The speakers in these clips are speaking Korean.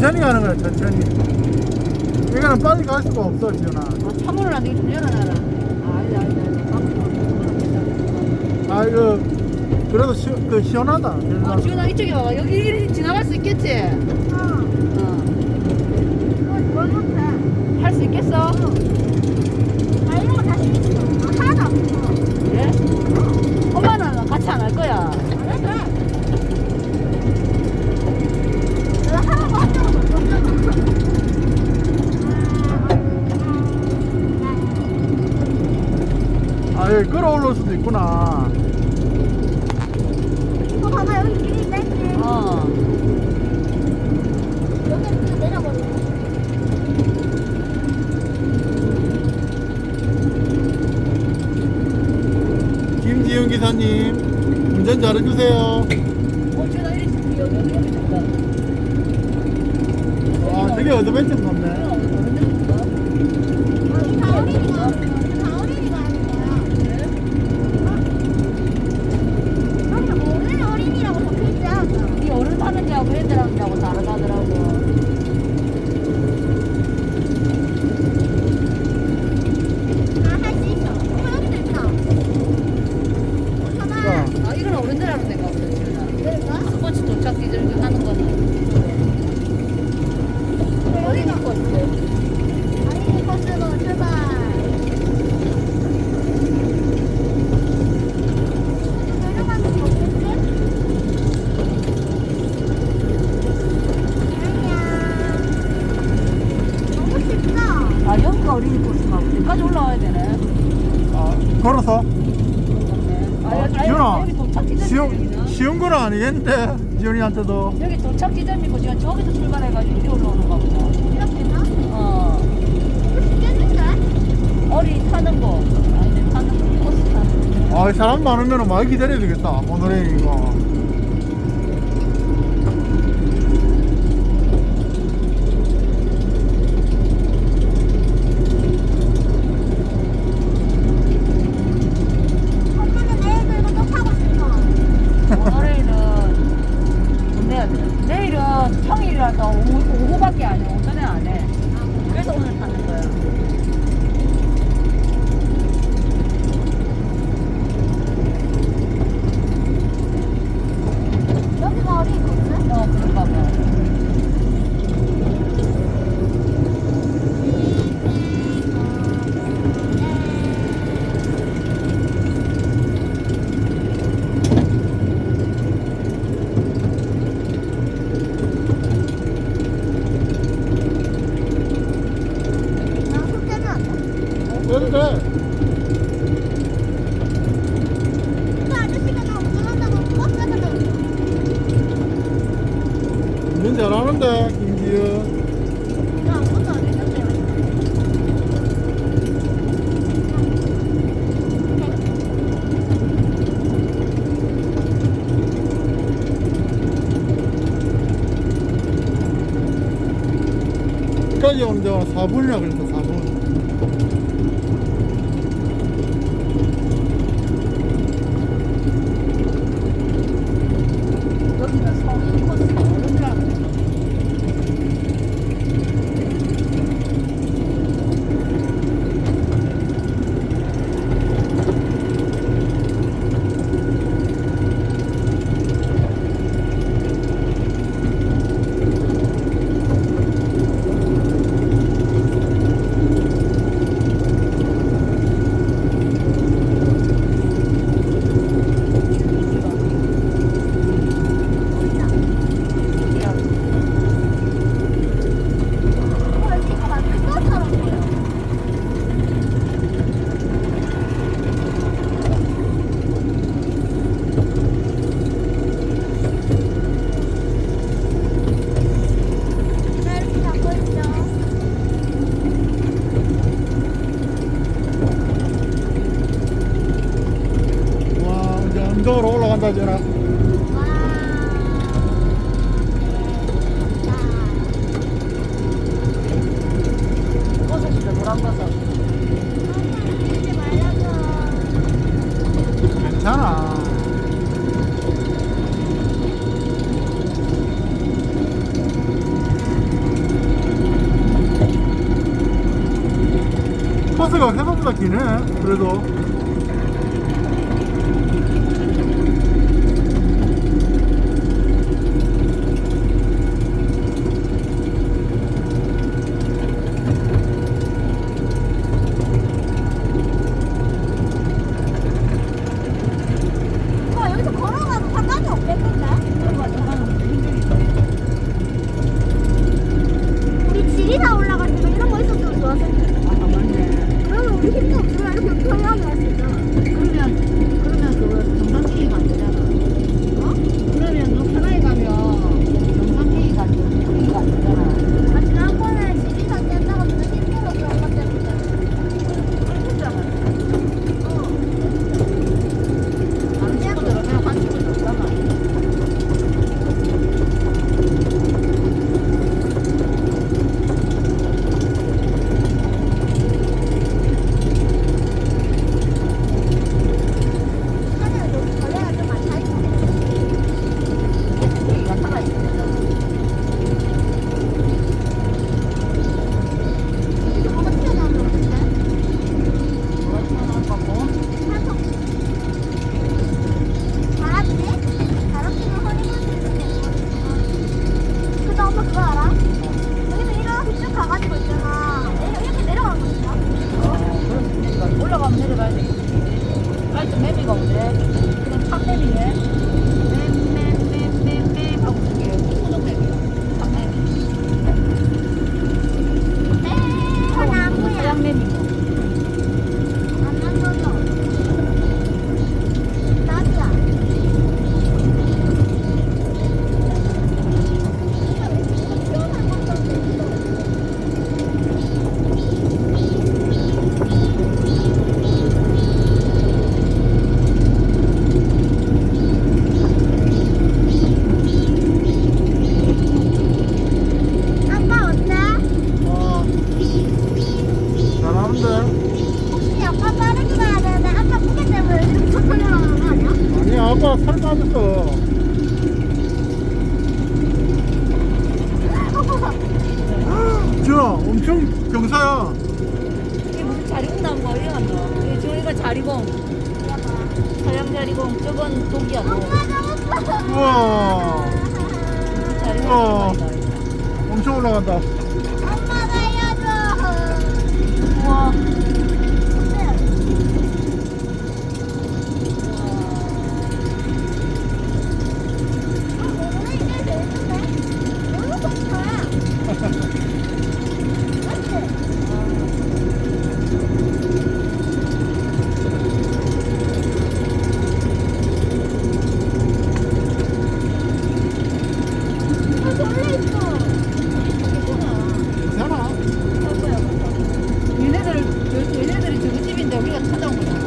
천천히 가는 거야, 천천히. 이거는 빨리 갈 수가 없어, 지훈아. 차문을 안 되게 좀 열어놔라. 아, 이거, 그래도 시원하다. 지훈아 이쪽에 와봐. 여기 지나갈 수 있겠지? 뭘 못해. 할 수 있겠어? 나 이런 거 자신 있어. 하나도 안 무서워. 그래? 엄마는 같이 안 할 거야. 안 해도 돼. 내가 하라고 한다고 못했잖아. 아, 여기 끌어올릴 수도 있구나. 이거 봐봐, 여기 길이 있다 했지. 여기는 그냥 내려버리고. 김지훈 기사님, 운전 잘해주세요. 지훈아 이리 여기 된다. 와, 저게 어드벤처 같네. 여기 다 어린이가 하는 거야. 다 어린이가 하는 거야. 그러면 어린이라고 적혀있지 않았잖아. 이 어른 타는 데하고 애들 하는 데하고 다르다더라고. 할 수 있어. 여기도 있다. 봐봐. 아 이건 어른들 하는 데가 보다 지훈아. 그럴까? 첫 번째 도착 기절기 하는 거는 어린이 코스. 어린이 코스로 출발. 내려가는 거 없겠지? 아니야. 너무 쉽다. 아 여기가 어린이 코스가 여기까지 올라와야 되네. 아, 걸어서? 아 지훈아, 여기 도착 기절이야. 쉬운 건 아니겠는데, 지훈이한테도. 여기 도착 기점이고 지금 저기서 출발해가지고 이리 올라오는가 보다. 이렇게나? 어. 이거 쉽겠는데? 어린이 타는 거. 아니 타는 거 코스 타는 거. 아, 사람 많으면 많이 기다려야 되겠다, 오늘의 이거. 엄마는 내일도 이거 또 타고 싶어. 월요일은 돈 내야 돼. 내일은 평일이라서 오후밖에 안 해. 오전에 안 해. 그래서 오늘 타는 거야. 여기가 어린이 코스? 그런가 봐. 나 손대면 안 돼? 그래도 돼. 그 아저씨가 나 운전한다고 버스에서 배웠어. 운전 잘하는데, 김지훈. 나 아무것도 안 했는데. 여기까지 오는데 4분이라 그랬어, 4분. 여기는 성인 코스 어른들 하는 거. 이거 완전 버스처럼 보여. 나 이렇게 잡고 있죠. 와, 이제 언덕으로 올라간다, 지훈아. 와. 버섯이다 노란 버섯. 이제 말라서. 괜찮아. 기네 그래도. 여기서 걸어가도 상관이 없겠는데? 우리 지리산 올라갈 때도 이런 거 있었으면 좋았을 텐데. 아, 맞네. 그러면 우리 힘도 없지만 이렇게 편하게 할 수 있잖아. 그러면 그거 정상회의가 안 되잖아. 어? 그러면 너 편하게 가면 정상회의가 안 되잖아. 아, 지난번에 지리산 깬다고 진짜 힘들었어, 엄마 때문에. 그랬잖아. 어. 다른 친구들은 그냥 한 친구도 없잖아. 산에 너무 걸레가 좀 많다, 이거. 회의가 살아있어. 이게 뭐가 튀어나오면 어떡해? 뭐가 튀어나올 거고. 살짝. 바람이네? 바람 피면 허리건지는데. 근데 엄마 그거 알아? 여기서 이렇게 쭉 가가지고 있잖아. 이렇게 내려가는 거 있어. 그러니까 올라가면 내려가야 되겠지. 아이, 좀 매미가 오네. 그냥 탕매미네. 맴 하고 저게 소독매미야. 탕매미. 하나 안 보여. 서양매미고. 안 만져져. 나비야. 이거 왜 이렇게 튀어나올 건데, 이거. 아빠 어때? 어 잘하는데. 혹시 아빠 빠르게 가야 되는데 아빠 무게 때문에 이렇게 천천히 올라가는 거 아니야? 아니야 아빠 살 빠졌어. 준아 엄청 경사야. 이게 무슨 자리공나무 뭐 이래 간다. 이게 저기가 자리공. 서양 자리공. 저건 독이야, 독. 엄마 잡았어. 우와 자리공. 우와. 엄청 올라간다. 엄마 살려줘. 우와. 오늘 이제 되는데? 너무 좋다. 맞지? 원래 있어. 괜찮아. 얘네들이 저기 집인데 우리가 찾아온 거잖아.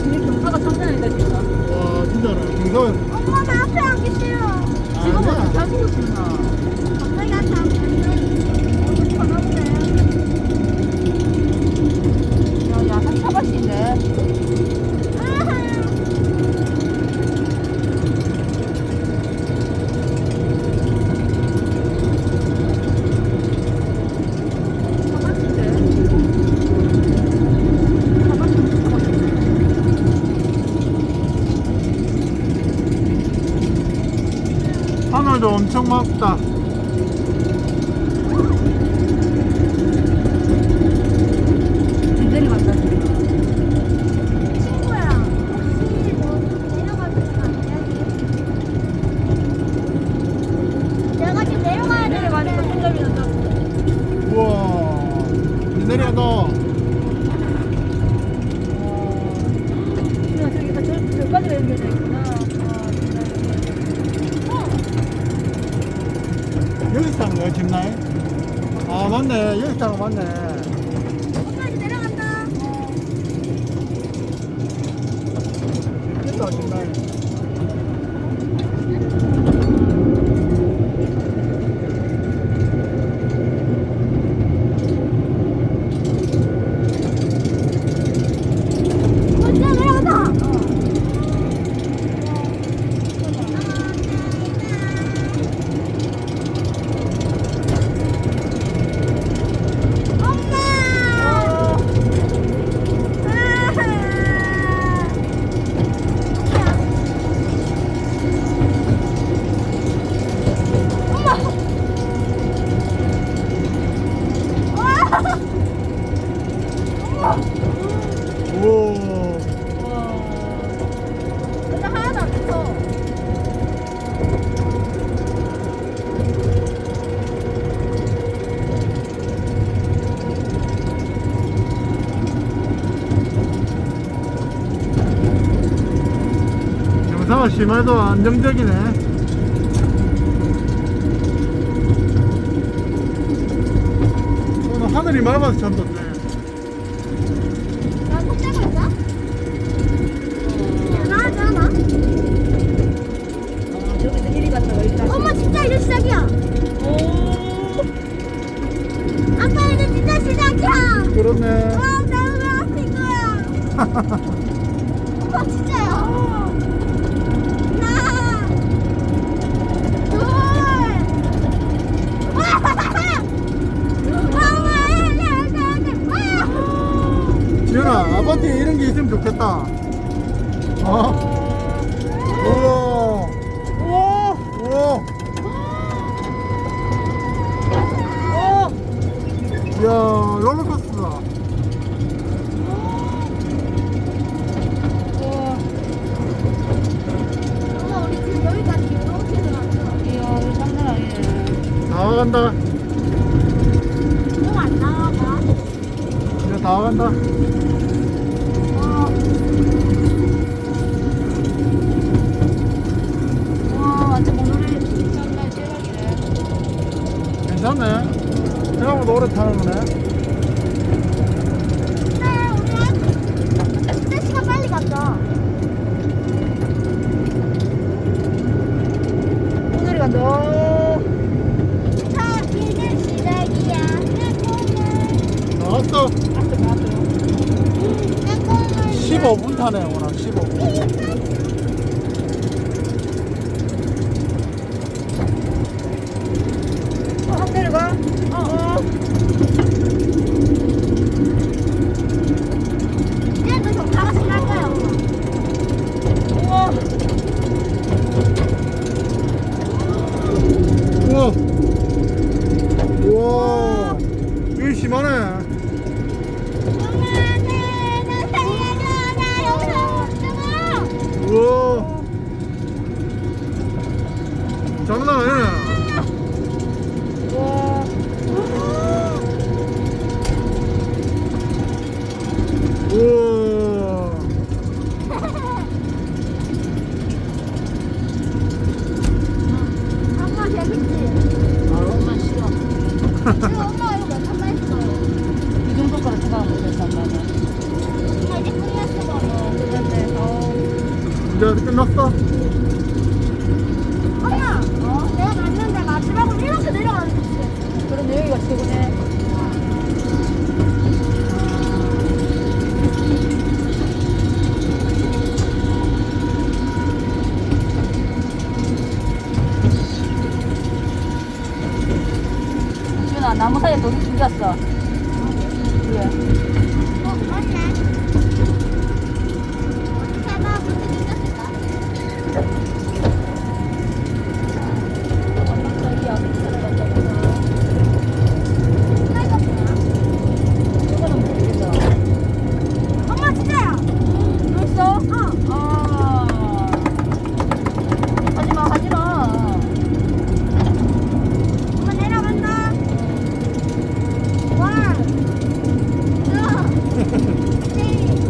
이게 경사가 장난 아니다, 진짜. 와 진짜네. 경사. 엄마 나 앞에 앉기 싫어. 지금 아니야. 잘 보고 싶나? 갑자기 나한테 앉기 싫어. 오늘 전화보네. 야, 야산 차밭인데. 하늘도 엄청 맑다. 진전이 간다, 지금. 친구야, 혹시 너 내려가주면 안 돼? 내가 지금 내려가야 내려가니까 되는데. 손잡이 난다고. 우와 이제 내려간다. 저기가 저까지 연결돼 있구나. 여기서 타는 거야 김나이? 아 맞네 여기서 타는 거 맞네. 엄마 이제 내려간다. 됐다 김나이. 진짜 내려간다. 비가 심해도 안정적이네. 오늘 하늘이 맑아서 참 좋네. 나속 떼고 있어? 대단하지 않아? 저기서 이리 갔다가 이리 다시. 엄마 진짜 이제 시작이야. 오. 아빠 이제 진짜 시작이야. 그렇네. 와 나는 왜 앞인 거야? 오빠 진짜야. 하나, 둘, 지현아, 아파트에 이런 게 있으면 좋겠다. 어? 우와. 우와. 우와. 이야, 롤러코스터다. 우와. 엄마 우리 지금 여기까지 이렇게 들어왔어. 이야, 이거 장난 아니네. 다 와간다. 안 나와봐. 이제 다 와간다. 와, 완전 모노레일 정말 대박이네. 괜찮네. 생각보다 오래 타는 거네. 근데 우리 진짜 시간 빨리 갔다. 오늘이 간다. 자 이제 시작이야. 내 꿈을 나왔어. 앞에 나왔어요. 내 꿈을 15분 타네, 오늘 15분. 확 내려가. 얘도 좀 가서 갈 거야. 우와. 우와. 우와. 여기 심하네. 엄마 나 살려줘. 나 여기서 못 죽어. 우와. 장난 아니네. 우와. 우와. 엄마 재밌지? 아, 엄마 싫어. 이거 엄마 이거 몇 한번 했어. 이 정도까지 생각 못했어, 나는. 엄마 이제 끝났어 봐. 끝났네. 이제 끝났어? 엄마 내가 봤는데 마지막으로 이렇게 내려가는 거 있어. 그런 여기가 최고네. 지훈아, 나무 사이에 돌이 숨겼어. 예. 맞네. 어떻게 하다 그렇게 생겼을까? 엄마 저기야. 생각보다. 이거는 모르겠어. 엄마 진짜야. 벌써? 어. 아. 하지마, 하지마. 엄마 내려간다. 원, 투, 쓰리,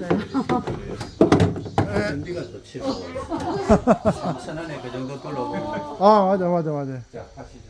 왔어요. 전비가 또 치고 3,000원에 그 정도 돌아오면 아, 맞아. 자 타시죠.